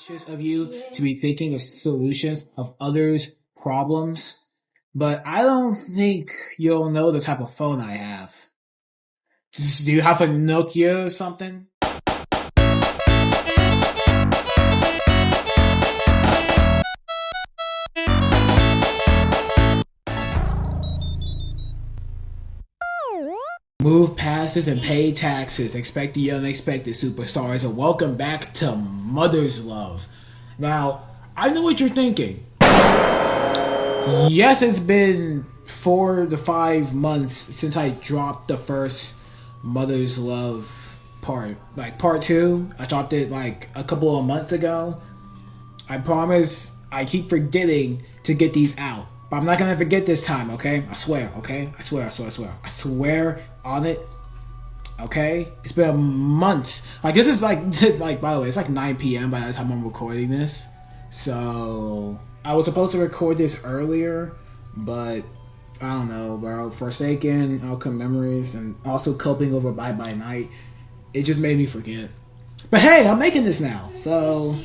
righteous of you to be thinking of solutions of others' problems, but I don't think you'll know the type of phone I have. Do you have a Nokia or something? Move passes and pay taxes. Expect the unexpected, superstars, and welcome back to Mother's Love. Now, I know what you're thinking. Yes, it's been 4 to 5 months since I dropped the first Mother's Love part. Like, part 2. I dropped it like a couple of months ago. I promise I keep forgetting to get these out. But I'm not gonna forget this time, okay? I swear, okay? I swear. I swear on it, okay? It's been months. Like, this is like, by the way, it's like 9 p.m. by the time I'm recording this. So, I was supposed to record this earlier, but I don't know, bro. Forsaken, outcome memories, and also coping over Bye Bye Night. It just made me forget. But hey, I'm making this now, so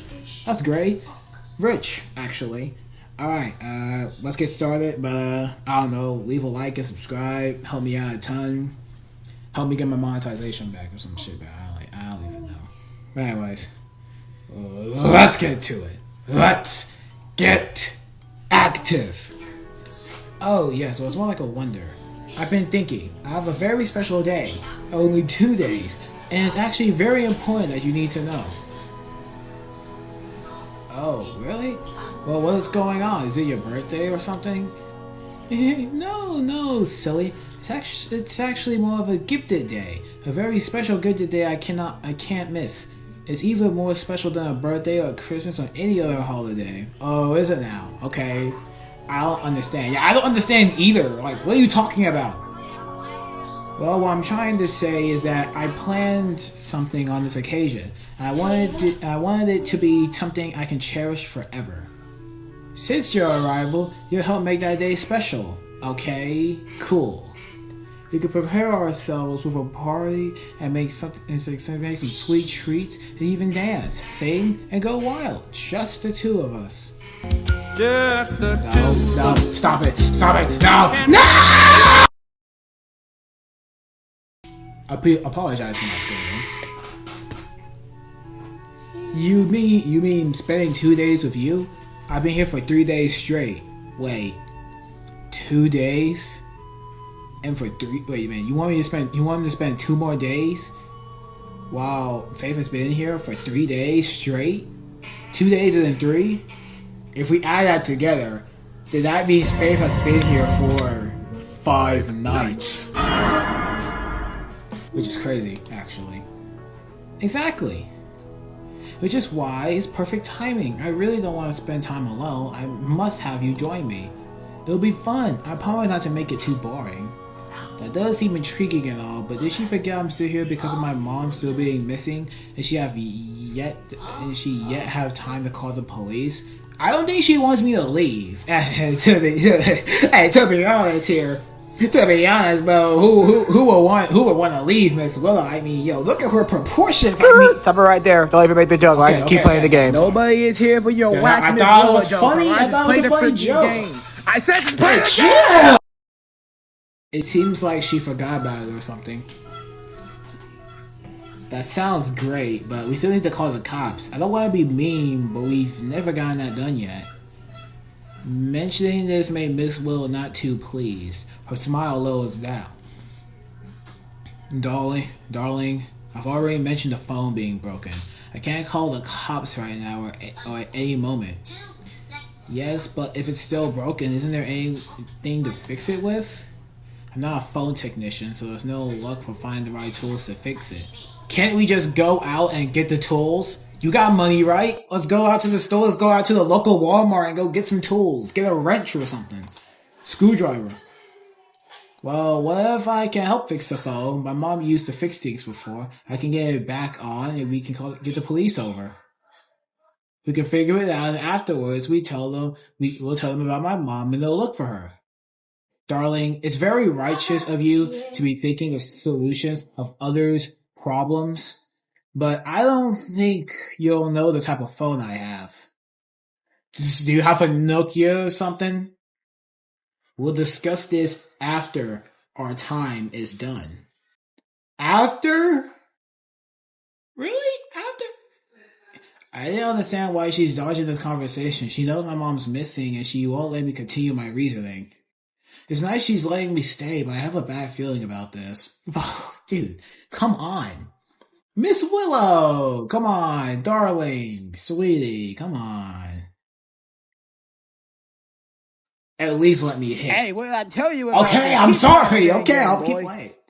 that's great. Rich, actually. Alright, let's get started, but I don't know, leave a like and subscribe, help me out a ton, help me get my monetization back or some shit, but I don't even know. But anyways, let's get to it. Let's get active. Oh yes, well, it's more like a wonder. I've been thinking, I have a very special day, only 2 days, and it's actually very important that you need to know. Oh, really? Well, what is going on? Is it your birthday or something? No, silly. It's actually more of a gifted day. A very special gifted day I can't miss. It's even more special than a birthday or Christmas or any other holiday. Oh, is it now? Okay. I don't understand. Yeah, I don't understand either. Like, what are you talking about? Well, what I'm trying to say is that I planned something on this occasion. I wanted it to be something I can cherish forever. Since your arrival, you'll help make that day special. Okay, cool. We could prepare ourselves with a party and make some sweet treats and even dance, sing, and go wild. Just the two of us. Just the two. No, stop it, no! I apologize for my screaming. You mean spending 2 days with you? I've been here for 3 days straight. Wait, 2 days? And for 3? Wait a minute. You want me to spend 2 more days? Wow, Faith has been here for 3 days straight. 2 days and then 3. If we add that together, then that means Faith has been here for 5 nights, which is crazy, actually. Exactly. Which is why it's perfect timing. I really don't want to spend time alone. I must have you join me. It'll be fun. I promise not to make it too boring. That does seem intriguing and all, but did she forget I'm still here because of my mom still being missing? And she yet have time to call the police? I don't think she wants me to leave. To be honest here. To be honest, bro, who would want to leave Miss Willow? I mean, yo, look at her proportions. Stop it right there. Don't even make the joke. Just keep playing the game. Nobody is here for your whack Miss Willow jokes. I thought it was a funny game. I said just play the game. It seems like she forgot about it or something. That sounds great, but we still need to call the cops. I don't want to be mean, but we've never gotten that done yet. Mentioning this made Miss Willow not too pleased. Her smile lowers down. Darling, I've already mentioned the phone being broken. I can't call the cops right now or at any moment. Yes, but if it's still broken, isn't there anything to fix it with? I'm not a phone technician, so there's no luck for finding the right tools to fix it. Can't we just go out and get the tools? You got money, right? Let's go out to the store. Let's go out to the local Walmart and go get some tools. Get a wrench or something. Screwdriver. Well, what if I can help fix the phone? My mom used to fix things before. I can get it back on and we can get the police over. We can figure it out and afterwards we'll tell them about my mom and they'll look for her. Darling, it's very righteous of you to be thinking of solutions of others' problems. but I don't think you'll know the type of phone I have. Do you have a Nokia or something? We'll discuss this after our time is done. After? Really? After? I didn't understand why she's dodging this conversation. She knows my mom's missing and she won't let me continue my reasoning. It's nice she's letting me stay, but I have a bad feeling about this. Dude, come on. Miss Willow! Come on, darling, sweetie, come on. At least let me hit. Hey, what did I tell you about? Okay, I'm sorry. Okay, I'll keep quiet.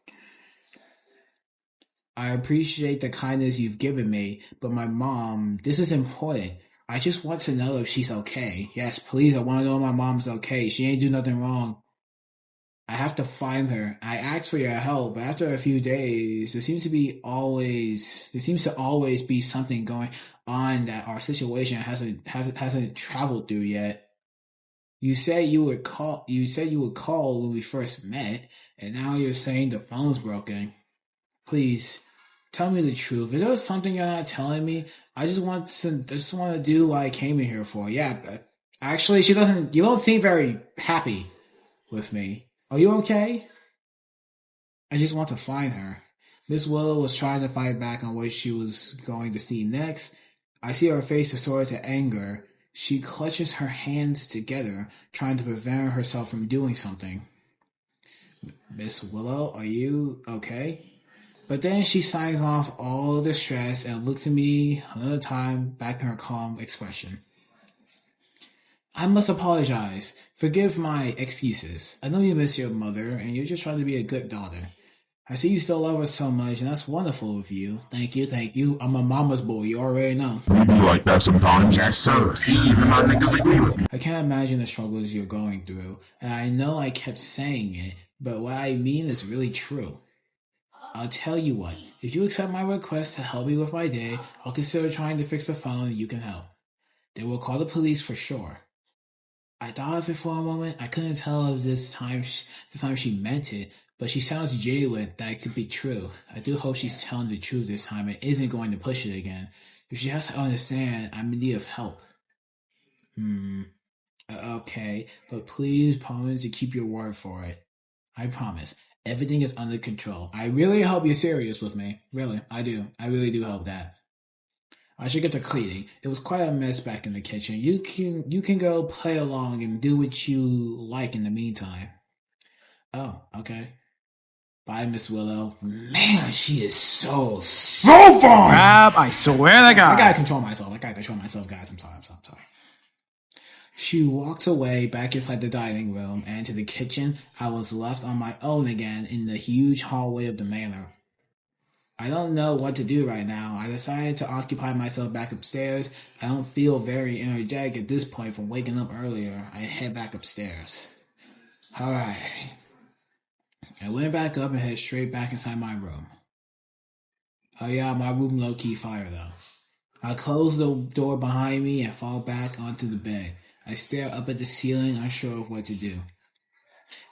I appreciate the kindness you've given me, but my mom, this is important. I just want to know if she's okay. Yes, please, I want to know if my mom's okay. She ain't do nothing wrong. I have to find her. I asked for your help, but after a few days, there seems to always be something going on that our situation hasn't traveled through yet. You said you would call when we first met, and now you're saying the phone's broken. Please, tell me the truth. Is there something you're not telling me? I just want to do what I came in here for. Yeah, but actually, you don't seem very happy with me. Are you okay? I just want to find her. Miss Willow was trying to fight back on what she was going to see next. I see her face distorted to anger. She clutches her hands together, trying to prevent herself from doing something. Miss Willow, are you okay? But then she signs off all the stress and looks at me another time, back in her calm expression. I must apologize. Forgive my excuses. I know you miss your mother, and you're just trying to be a good daughter. I see you still love her so much, and that's wonderful of you. Thank you. I'm a mama's boy, you already know. We be like that sometimes. Yes, sir. See, even my niggas agree with me. I can't imagine the struggles you're going through, and I know I kept saying it, but what I mean is really true. I'll tell you what, if you accept my request to help me with my day, I'll consider trying to fix the phone and you can help. They will call the police for sure. I thought of it for a moment. I couldn't tell if this time she meant it, but she sounds genuine that it could be true. I do hope she's telling the truth this time and isn't going to push it again. If she has to understand, I'm in need of help. Okay, but please promise to keep your word for it. I promise. Everything is under control. I really hope you're serious with me. Really, I do. I really do hope that. I should get to cleaning. It was quite a mess back in the kitchen. You can go play along and do what you like in the meantime. Oh, okay. Bye, Miss Willow. Man, she is so fun! Rab, I swear to God. I gotta control myself, guys. I'm sorry. She walks away back inside the dining room and to the kitchen. I was left on my own again in the huge hallway of the manor. I don't know what to do right now. I decided to occupy myself back upstairs. I don't feel very energetic at this point from waking up earlier. I head back upstairs. Alright. I went back up and headed straight back inside my room. Oh yeah, my room low-key fire though. I close the door behind me and fall back onto the bed. I stare up at the ceiling, unsure of what to do.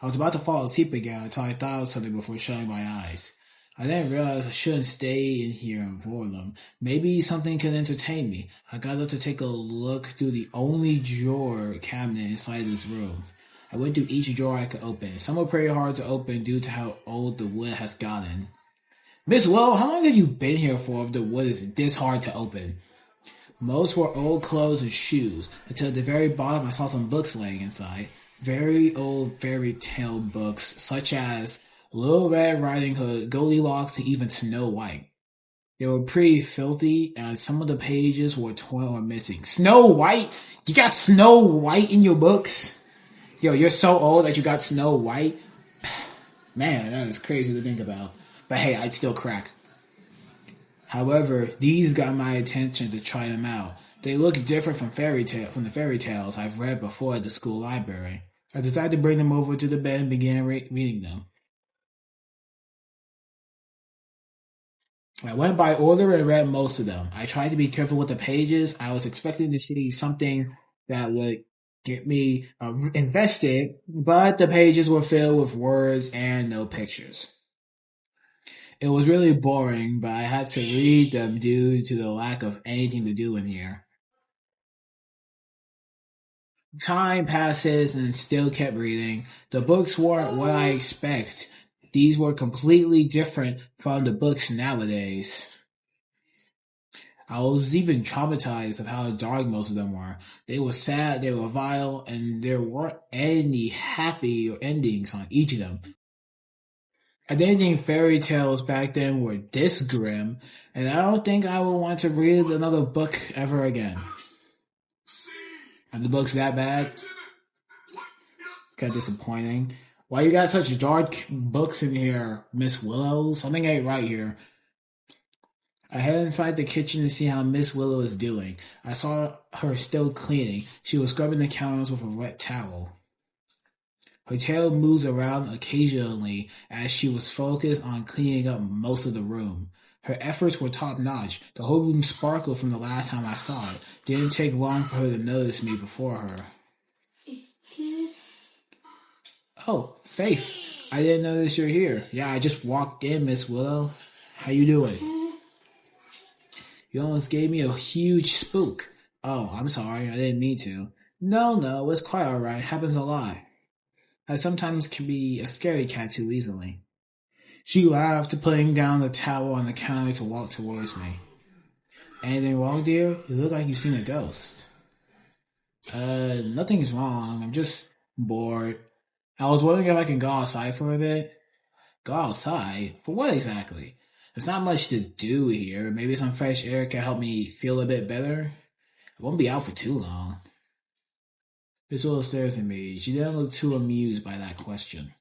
I was about to fall asleep again until I thought of something before shutting my eyes. I then realized I shouldn't stay in here and bore them. Maybe something could entertain me. I got up to take a look through the only drawer cabinet inside this room. I went through each drawer I could open. Some were pretty hard to open due to how old the wood has gotten. Miss Willow, how long have you been here for if the wood is this hard to open? Most were old clothes and shoes, until at the very bottom I saw some books laying inside. Very old fairy tale books, such as Little Red Riding Hood, Goldilocks, and even Snow White. They were pretty filthy, and some of the pages were torn or missing. Snow White? You got Snow White in your books? Yo, you're so old that you got Snow White? Man, that is crazy to think about. But hey, I'd still crack. However, these got my attention to try them out. They look different from the fairy tales I've read before at the school library. I decided to bring them over to the bed and begin reading them. I went by order and read most of them. I tried to be careful with the pages. I was expecting to see something that would get me invested, but the pages were filled with words and no pictures. It was really boring, but I had to read them due to the lack of anything to do in here. Time passes and still kept reading. The books weren't what I expect. These were completely different from the books nowadays. I was even traumatized of how dark most of them were. They were sad, they were vile, and there weren't any happy endings on each of them. I didn't think fairy tales back then were this grim, and I don't think I would want to read another book ever again. Are the books that bad? It's kind of disappointing. Why you got such dark books in here, Miss Willow? Something ain't right here. I headed inside the kitchen to see how Miss Willow is doing. I saw her still cleaning. She was scrubbing the counters with a wet towel. Her tail moves around occasionally as she was focused on cleaning up most of the room. Her efforts were top-notch. The whole room sparkled from the last time I saw it. Didn't take long for her to notice me before her. Oh, Faith. I didn't notice you're here. Yeah, I just walked in, Miss Willow. How you doing? You almost gave me a huge spook. Oh, I'm sorry. I didn't mean to. No, it's quite alright. Happens a lot. I sometimes can be a scary cat too easily. She laughed, putting down the towel on the counter to walk towards me. Anything wrong, dear? You look like you've seen a ghost. Nothing's wrong. I'm just bored. I was wondering if I can go outside for a bit. Go outside? For what exactly? There's not much to do here. Maybe some fresh air can help me feel a bit better. I won't be out for too long. Miss Willow stares at me. She didn't look too amused by that question.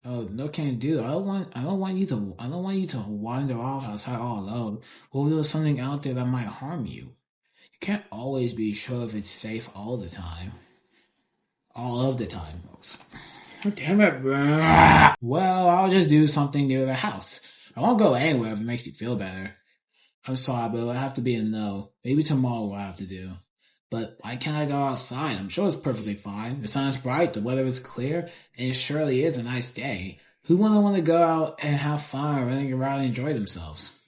Oh, no, can't do. I don't want you to wander off outside all alone. Or there's something out there that might harm you. You can't always be sure if it's safe all the time. All of the time. Damn it, bro. Well, I'll just do something near the house. I won't go anywhere if it makes you feel better. I'm sorry, but it'll have to be a no. Maybe tomorrow we'll have to do. But why can't I go outside? I'm sure it's perfectly fine. The sun is bright, the weather is clear, and it surely is a nice day. Who wouldn't want to go out and have fun, running around and enjoy themselves?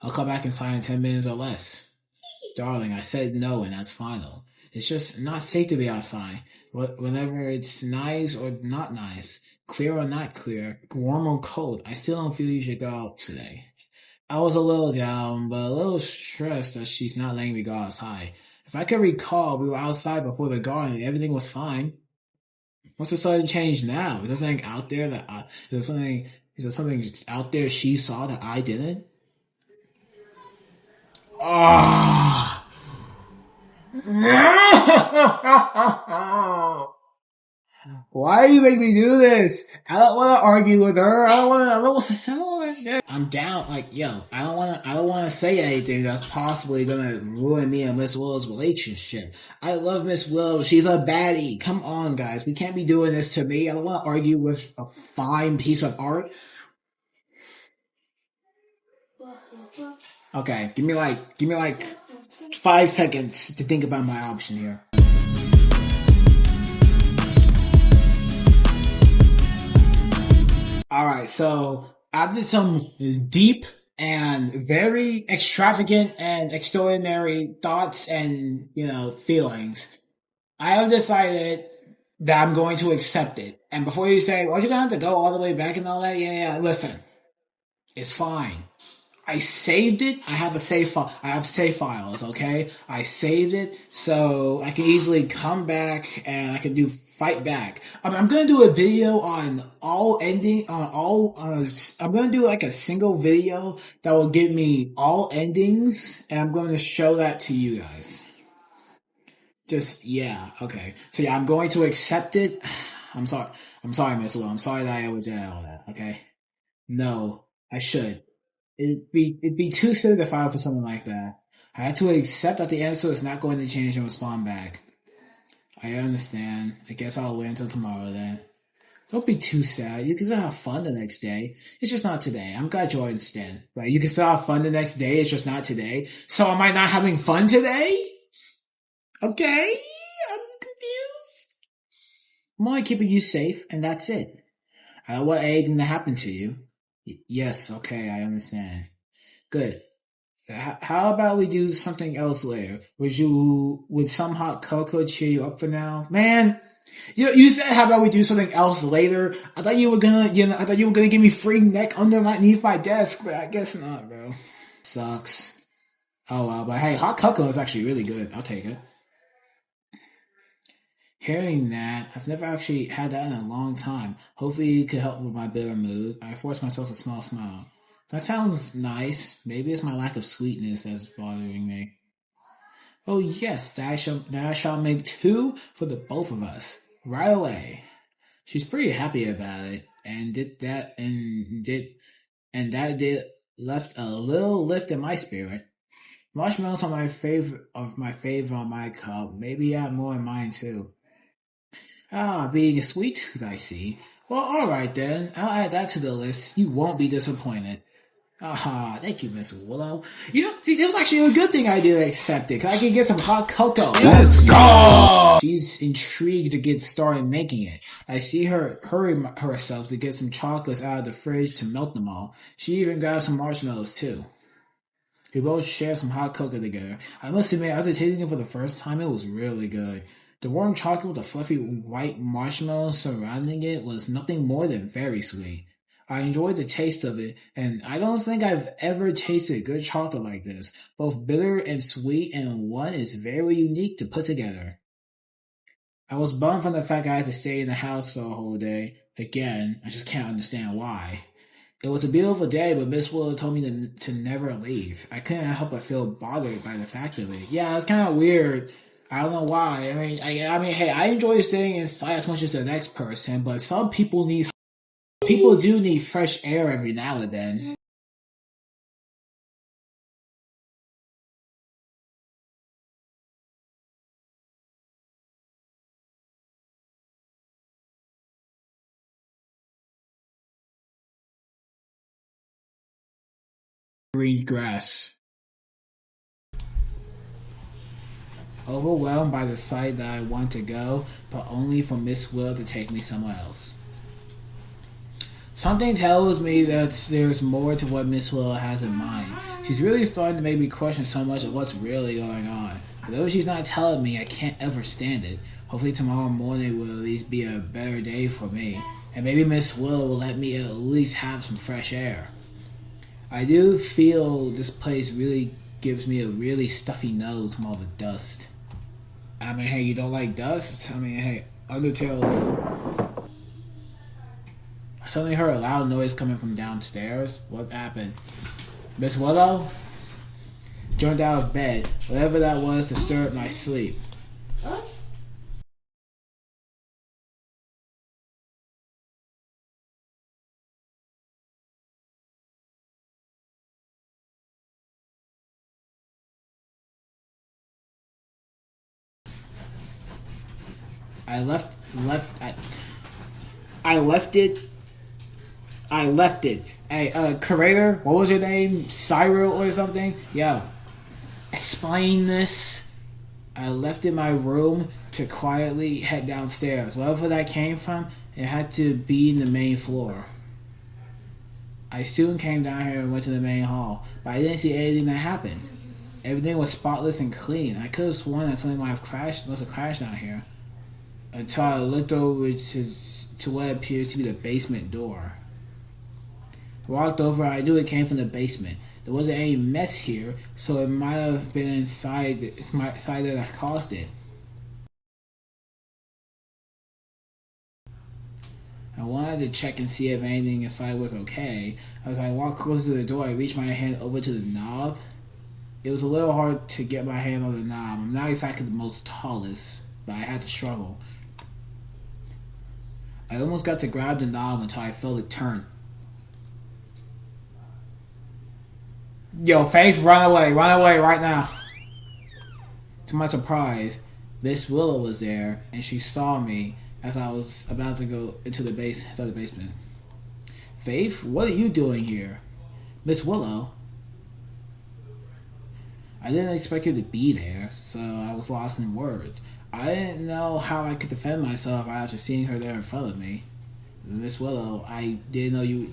I'll come back inside in 10 minutes or less. Darling, I said no, and that's final. It's just not safe to be outside. Whenever it's nice or not nice, clear or not clear, warm or cold, I still don't feel you should go out today. I was a little down, but a little stressed that she's not letting me go outside. If I can recall, we were outside before the garden and everything was fine. What's the sudden change now? Is there something out there is there something out there she saw that I didn't? Ah! Why do you make me do this? I don't want to argue with her. I don't want to. I'm down. Like, yo, I don't want to say anything that's possibly gonna ruin me and Miss Willow's relationship. I love Miss Willow. She's a baddie. Come on, guys. We can't be doing this to me. I don't want to argue with a fine piece of art. Okay, give me like 5 seconds to think about my option here. Alright, so after some deep and very extravagant and extraordinary thoughts and, feelings, I have decided that I'm going to accept it. And before you say, well, you're gonna have to go all the way back and all that, yeah, listen. It's fine. I saved it. I have save files, okay? I saved it so I can easily come back and I can fight back. I'm gonna do a video on I'm gonna do like a single video that will give me all endings and I'm going to show that to you guys. Okay. So yeah, I'm going to accept it. I'm sorry, Miss Will. I'm sorry that I ever did all that, okay? No, I should. It'd be too silly to file for something like that. I had to accept that the answer is not going to change and respond back. I understand. I guess I'll wait until tomorrow then. Don't be too sad. You can still have fun the next day. It's just not today. I'm glad you understand. Right? You can still have fun the next day. It's just not today. So am I not having fun today? Okay. I'm confused. I'm only keeping you safe, and that's it. I don't want anything to happen to you. Yes, okay, I understand. Good. How about we do something else later? Would some hot cocoa cheer you up for now? Man, you said how about we do something else later? I thought you were gonna, I thought you were gonna give me free neck underneath my desk, but I guess not, bro. Sucks. Oh well, but hey, hot cocoa is actually really good. I'll take it. Hearing that, I've never actually had that in a long time. Hopefully it could help with my bitter mood. I forced myself a small smile. That sounds nice. Maybe it's my lack of sweetness that's bothering me. Oh yes, that I shall make two for the both of us. Right away. She's pretty happy about it, and that did left a little lift in my spirit. Marshmallows are my favorite on my cup. Maybe add more in mine too. Ah, being a sweet tooth, I see. Well, alright then. I'll add that to the list. You won't be disappointed. Ah, thank you, Miss Willow. See, it was actually a good thing I did accept it, 'cause I can get some hot cocoa. Let's go! She's intrigued to get started making it. I see her hurry herself to get some chocolates out of the fridge to melt them all. She even grabbed some marshmallows too. We both shared some hot cocoa together. I must admit, after tasting it for the first time, it was really good. The warm chocolate with the fluffy white marshmallows surrounding it was nothing more than very sweet. I enjoyed the taste of it, and I don't think I've ever tasted good chocolate like this. Both bitter and sweet in one is very unique to put together. I was bummed from the fact I had to stay in the house for a whole day. Again, I just can't understand why. It was a beautiful day, but Miss Willow told me to never leave. I couldn't help but feel bothered by the fact of it. Yeah, it's kind of weird. I don't know why. I mean, hey, I enjoy staying inside as much as the next person, but some people do need fresh air every now and then. Green grass. Overwhelmed by the sight that I want to go, but only for Miss Willow to take me somewhere else. Something tells me that there's more to what Miss Willow has in mind. She's really starting to make me question so much of what's really going on. But though she's not telling me, I can't ever stand it. Hopefully tomorrow morning will at least be a better day for me. And maybe Miss Willow will let me at least have some fresh air. I do feel this place really gives me a really stuffy nose from all the dust. I mean, hey, you don't like dust? I mean, hey, Undertale's... I suddenly heard a loud noise coming from downstairs. What happened? Miss Willow? Jumped out of bed. Whatever that was disturbed my sleep. I left it. Hey, curator, what was your name? Cyril or something? Yo, explain this. I left in my room to quietly head downstairs. Wherever that came from, it had to be in the main floor. I soon came down here and went to the main hall, but I didn't see anything that happened. Everything was spotless and clean. I could have sworn that something must have crashed down here. Until I looked over to what appears to be the basement door. I walked over, I knew it came from the basement. There wasn't any mess here, so it might have been inside that caused it. I wanted to check and see if anything inside was okay. As I walked closer to the door, I reached my hand over to the knob. It was a little hard to get my hand on the knob. I'm not exactly the most tallest, but I had to struggle. I almost got to grab the knob until I felt it turn. Yo, Faith, run away right now. To my surprise, Miss Willow was there, and she saw me as I was about to go into the basement. Faith, what are you doing here? Miss Willow? I didn't expect you to be there, so I was lost in words. I didn't know how I could defend myself after seeing her there in front of me. Miss Willow, I didn't know you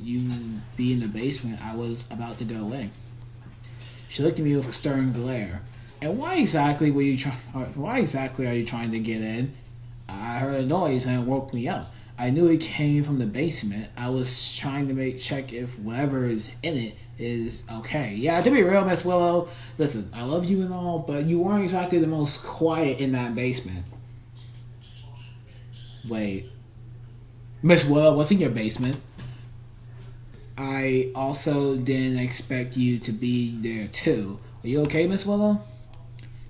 be in the basement. I was about to go in. She looked at me with a stern glare. And why exactly are you trying to get in? I heard a noise and it woke me up. I knew it came from the basement. I was trying to check if whatever is in it is okay. Yeah, to be real, Miss Willow, listen, I love you and all, but you weren't exactly the most quiet in that basement. Wait. Miss Willow, what's in your basement? I also didn't expect you to be there too. Are you okay, Miss Willow?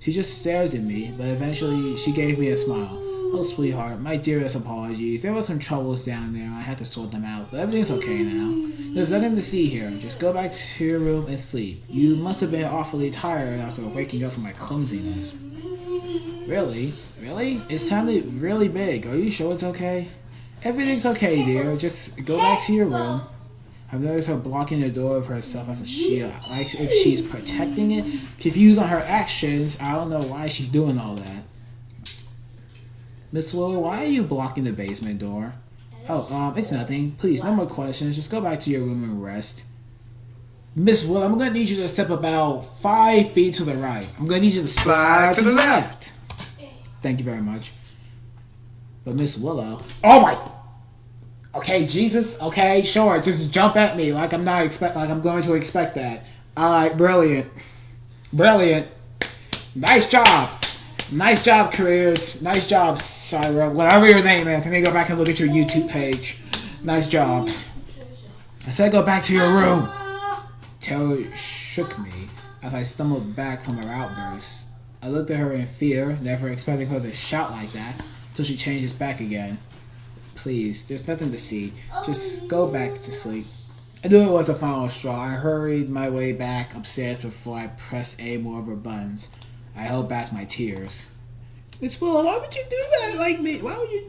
She just stares at me, but eventually she gave me a smile. Oh, sweetheart, my dearest apologies. There were some troubles down there. I had to sort them out, but everything's okay now. There's nothing to see here. Just go back to your room and sleep. You must have been awfully tired after waking up from my clumsiness. Really? Really? It sounded really big. Are you sure it's okay? Everything's okay, dear. Just go back to your room. I've noticed her blocking the door of herself as a shield. Like if she's protecting it. Confused on her actions, I don't know why she's doing all that. Miss Willow, why are you blocking the basement door? Oh, it's nothing. Please, no more questions. Just go back to your room and rest. Miss Willow, I'm gonna need you to step about 5 feet to the right. I'm gonna need you to slide to the left. Thank you very much. But Miss Willow, oh my. Okay, Jesus. Okay, sure. Just jump at me like I'm going to expect that. All right, brilliant, brilliant. Nice job. Nice job, careers. Nice job, Syra. Whatever your name is. Let me go back and look at your YouTube page. Nice job. I said go back to your room. Terror shook me as I stumbled back from her outburst. I looked at her in fear, never expecting her to shout like that, until she changes back again. Please, there's nothing to see. Just go back to sleep. I knew it was the final straw. I hurried my way back upstairs before I pressed any more of her buttons. I held back my tears. Miss Willow, why would you do that like me? Why would you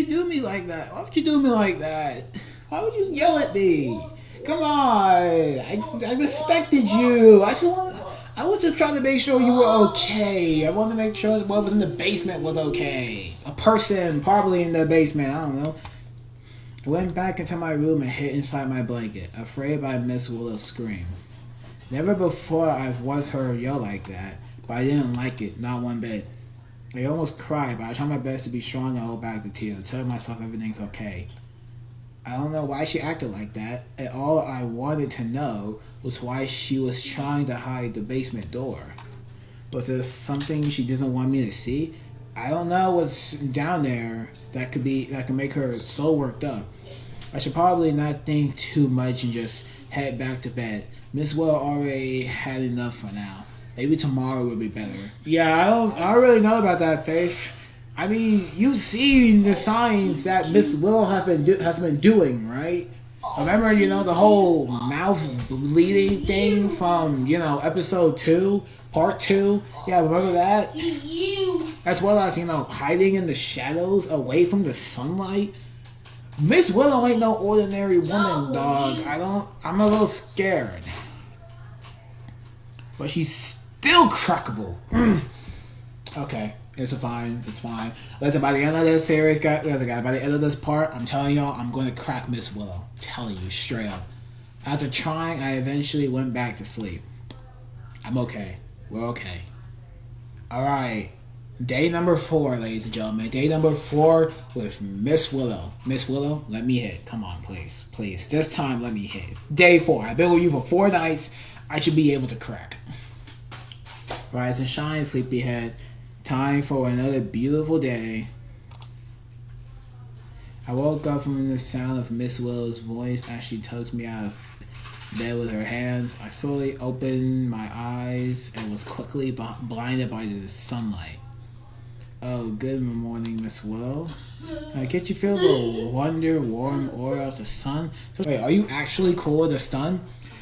do me like that? Why would you do me like that? Why would you yell at me? Come on. I respected you. I was just trying to make sure you were okay. I wanted to make sure what was in the basement was okay. A person probably in the basement. I don't know. I went back into my room and hid inside my blanket, afraid by Miss Willow's scream. Never before I've once heard her yell like that, but I didn't like it, not one bit. I almost cried, but I tried my best to be strong and hold back the tears, telling myself everything's okay. I don't know why she acted like that, and all I wanted to know was why she was trying to hide the basement door. Was there something she doesn't want me to see? I don't know what's down there that could make her so worked up. I should probably not think too much and just head back to bed. Miss Willow already had enough for now. Maybe tomorrow will be better. Yeah, I don't really know about that, Faith. I mean, you've seen the signs that Miss Willow has been doing, right? Remember, the whole mouth bleeding thing from, episode 2, part 2? Yeah, remember that? As well as, hiding in the shadows away from the sunlight. Miss Willow ain't no ordinary woman, dog. I'm a little scared. But she's still crackable. Okay. It's fine. Listen, by the end of this series, guys, by the end of this part, I'm telling y'all, I'm going to crack Miss Willow. I'm telling you, straight up. After trying, I eventually went back to sleep. I'm okay. We're okay. Alright. Day number 4, ladies and gentlemen. Day number 4 with Miss Willow. Miss Willow, let me hit. Come on, please. Please. This time, let me hit. Day 4. I've been with you for 4 nights. I should be able to crack. Rise and shine, sleepyhead. Time for another beautiful day. I woke up from the sound of Miss Willow's voice as she tugs me out of bed with her hands. I slowly opened my eyes and was quickly blinded by the sunlight. Oh, good morning, Miss Willow. Can't you feel the warm aura of the sun? So, wait, are you actually cool with the sun?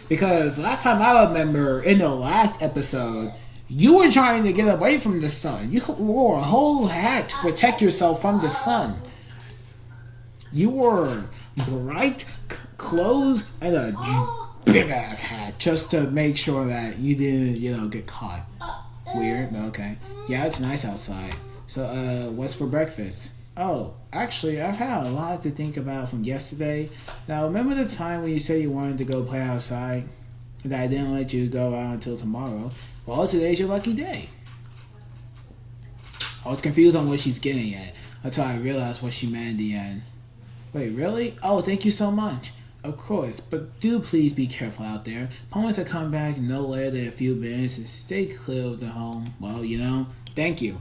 Because last time I remember, in the last episode, you were trying to get away from the sun. You wore a whole hat to protect yourself from the sun. You wore bright clothes and a big ass hat just to make sure that you didn't, get caught. Weird, but okay. Yeah, it's nice outside. So, what's for breakfast? Oh, actually, I've had a lot to think about from yesterday. Now, remember the time when you said you wanted to go play outside? And that I didn't let you go out until tomorrow? Well, today's your lucky day. I was confused on what she's getting at until I realized what she meant in the end. Wait, really? Oh, thank you so much. Of course, but do please be careful out there. Promise to come back no later than a few minutes and stay clear of the home. Well, you know, thank you.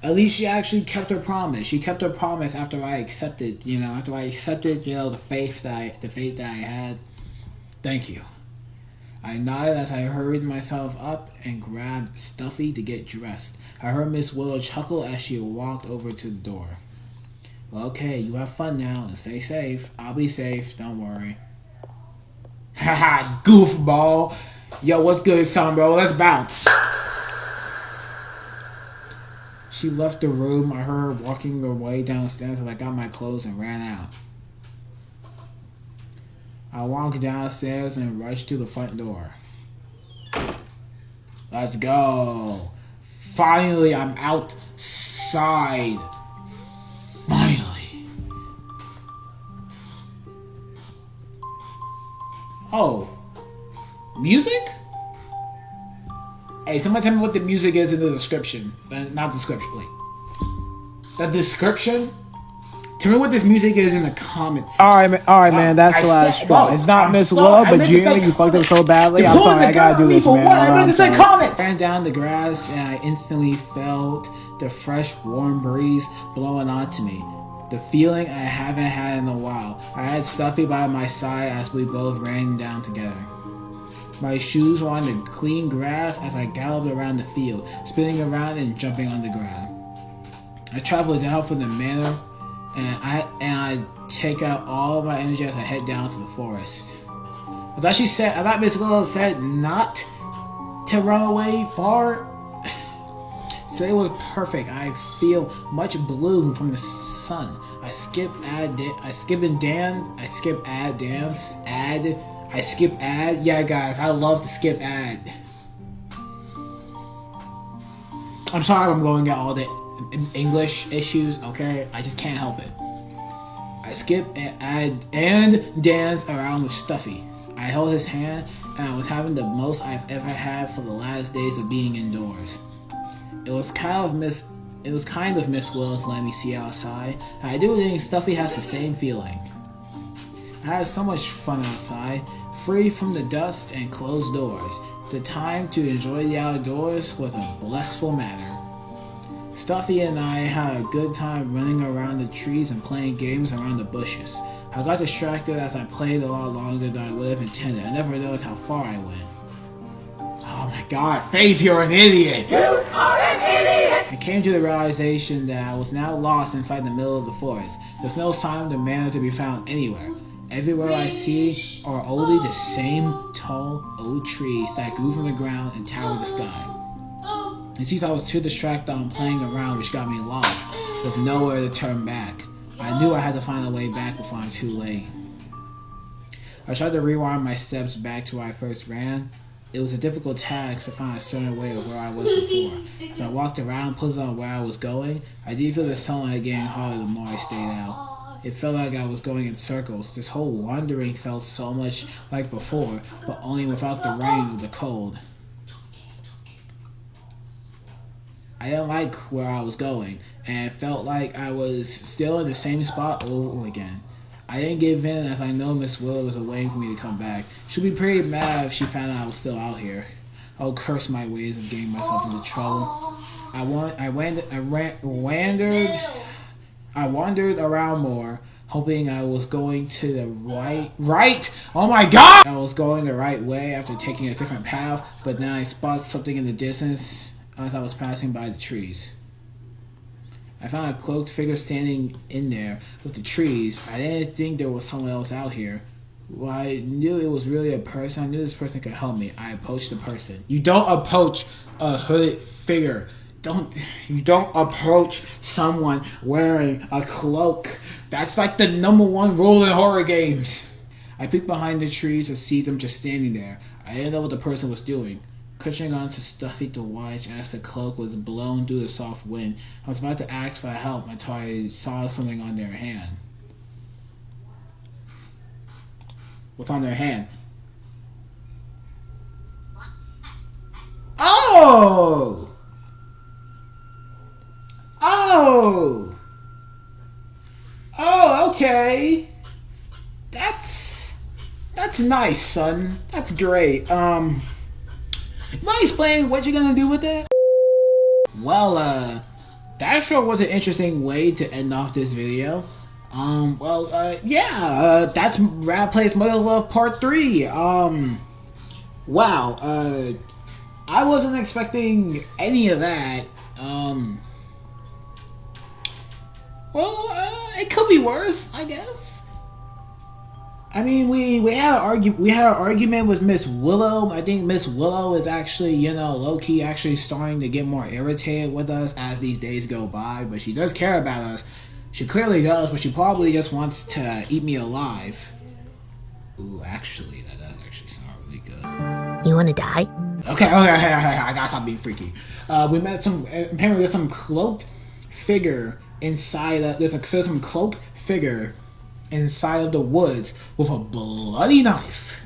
At least she actually kept her promise. She kept her promise after I accepted, the faith that I had. Thank you. I nodded as I hurried myself up and grabbed Stuffy to get dressed. I heard Miss Willow chuckle as she walked over to the door. Well, okay, you have fun now and stay safe. I'll be safe, don't worry. Haha, goofball. Yo, what's good, son, bro? Let's bounce. She left the room. I heard her walking her way downstairs as I got my clothes and ran out. I walked downstairs and rushed to the front door. Let's go. Finally, I'm outside. Finally. Oh. Music? Hey, somebody tell me what the music is in the description. Not description, wait. The description? Tell me what this music is in the comments section. Alright, man, that's the last straw. It's not Miss Willow, but Junior, you fucked up so badly. I'm sorry, I gotta do this, man. I meant to say comments! I ran down the grass and I instantly felt the fresh, warm breeze blowing onto me. The feeling I haven't had in a while. I had Stuffy by my side as we both ran down together. My shoes were on the clean grass as I galloped around the field, spinning around and jumping on the ground. I traveled down from the manor, and I take out all my energy as I head down to the forest. I thought Miss Willow said not to run away far. Today was perfect. I feel much bloom from the sun. I skip ad. Yeah, guys, I love to skip ad. I'm sorry I'm going at all the English issues, okay? I just can't help it. I skip ad and dance around with Stuffy. I held his hand, and I was having the most I've ever had for the last days of being indoors. It was kind of Miss Willow to let me see outside, and I do think Stuffy has the same feeling. I had so much fun outside, free from the dust and closed doors. The time to enjoy the outdoors was a blissful matter. Stuffy and I had a good time running around the trees and playing games around the bushes. I got distracted as I played a lot longer than I would have intended. I never noticed how far I went. Oh my god, Faith, you're an idiot! You are an idiot! I came to the realization that I was now lost inside the middle of the forest. There's no sign of the manor to be found anywhere. Everywhere I see are only the same tall old trees that grew from the ground and towered the sky. It seems I was too distracted on playing around, which got me lost, with nowhere to turn back. I knew I had to find a way back before I'm too late. I tried to rewind my steps back to where I first ran. It was a difficult task to find a certain way of where I was before. As I walked around, puzzled on where I was going, I did feel the sunlight getting harder the more I stayed out. It felt like I was going in circles. This whole wandering felt so much like before, but only without the rain or the cold. I didn't like where I was going, and it felt like I was still in the same spot over again. I didn't give in as I know Miss Willow was waiting for me to come back. She'd be pretty mad if she found out I was still out here. I would curse my ways of getting myself into trouble. I wandered around more, hoping I was going to the right. Oh my god! I was going the right way after taking a different path, but then I spotted something in the distance as I was passing by the trees. I found a cloaked figure standing in there with the trees. I didn't think there was someone else out here. Well, I knew it was really a person. I knew this person could help me. I approached the person. You don't approach a hooded figure. You don't approach someone wearing a cloak. That's like the #1 rule in horror games. I peeked behind the trees to see them just standing there. I didn't know what the person was doing. Clutching onto Stuffy to watch as the cloak was blown through the soft wind. I was about to ask for help until I saw something on their hand. What's on their hand? Oh! Oh! Oh, okay. That's nice, son. That's great. You want to explain what you're gonna do with that? Well, that sure was an interesting way to end off this video. That's Rab Plays Mother Love Part 3. Wow, I wasn't expecting any of that. It could be worse, I guess. I mean, we had an argument with Miss Willow. I think Miss Willow is actually, low-key actually starting to get more irritated with us as these days go by. But she does care about us. She clearly does, but she probably just wants to eat me alive. Ooh, actually, that does actually sound really good. You wanna die? Okay, I gotta stop being freaky. We met apparently there's some cloaked figure inside some cloaked figure inside of the woods with a bloody knife.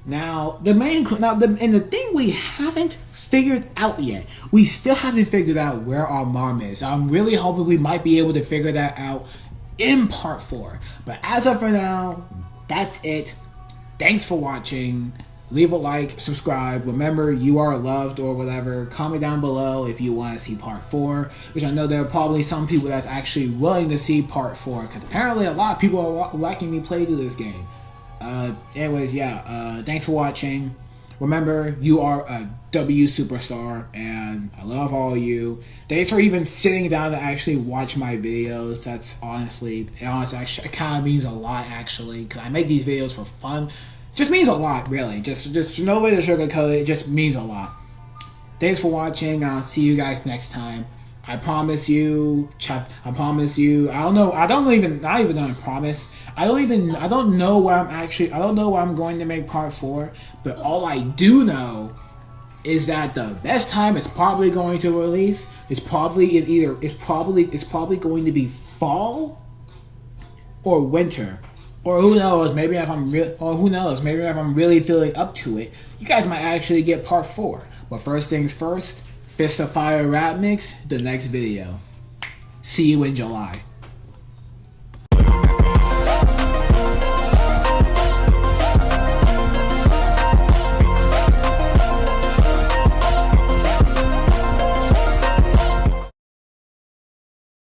Now, the thing we haven't figured out yet, we still haven't figured out where our mom is. I'm really hoping we might be able to figure that out in part 4. But as of for now, that's it. Thanks for watching. Leave a like, subscribe. Remember, you are loved or whatever. Comment down below if you want to see part 4, which I know there are probably some people that's actually willing to see part 4, because apparently a lot of people are liking me play through this game. Thanks for watching. Remember, you are a W superstar, and I love all of you. Thanks for even sitting down to actually watch my videos. That's honestly, it kind of means a lot, actually, because I make these videos for fun. Just means a lot, really. Just no way to sugarcoat it. It just means a lot. Thanks for watching. I'll see you guys next time. I promise you. I promise you. I don't know where I'm going to make part 4. But all I do know is that the best time it's probably going to release is probably going to be fall or winter. Or who knows, maybe if I'm really feeling up to it, you guys might actually get part 4. But first things first, Fist of Fire rap mix, the next video. See you in July.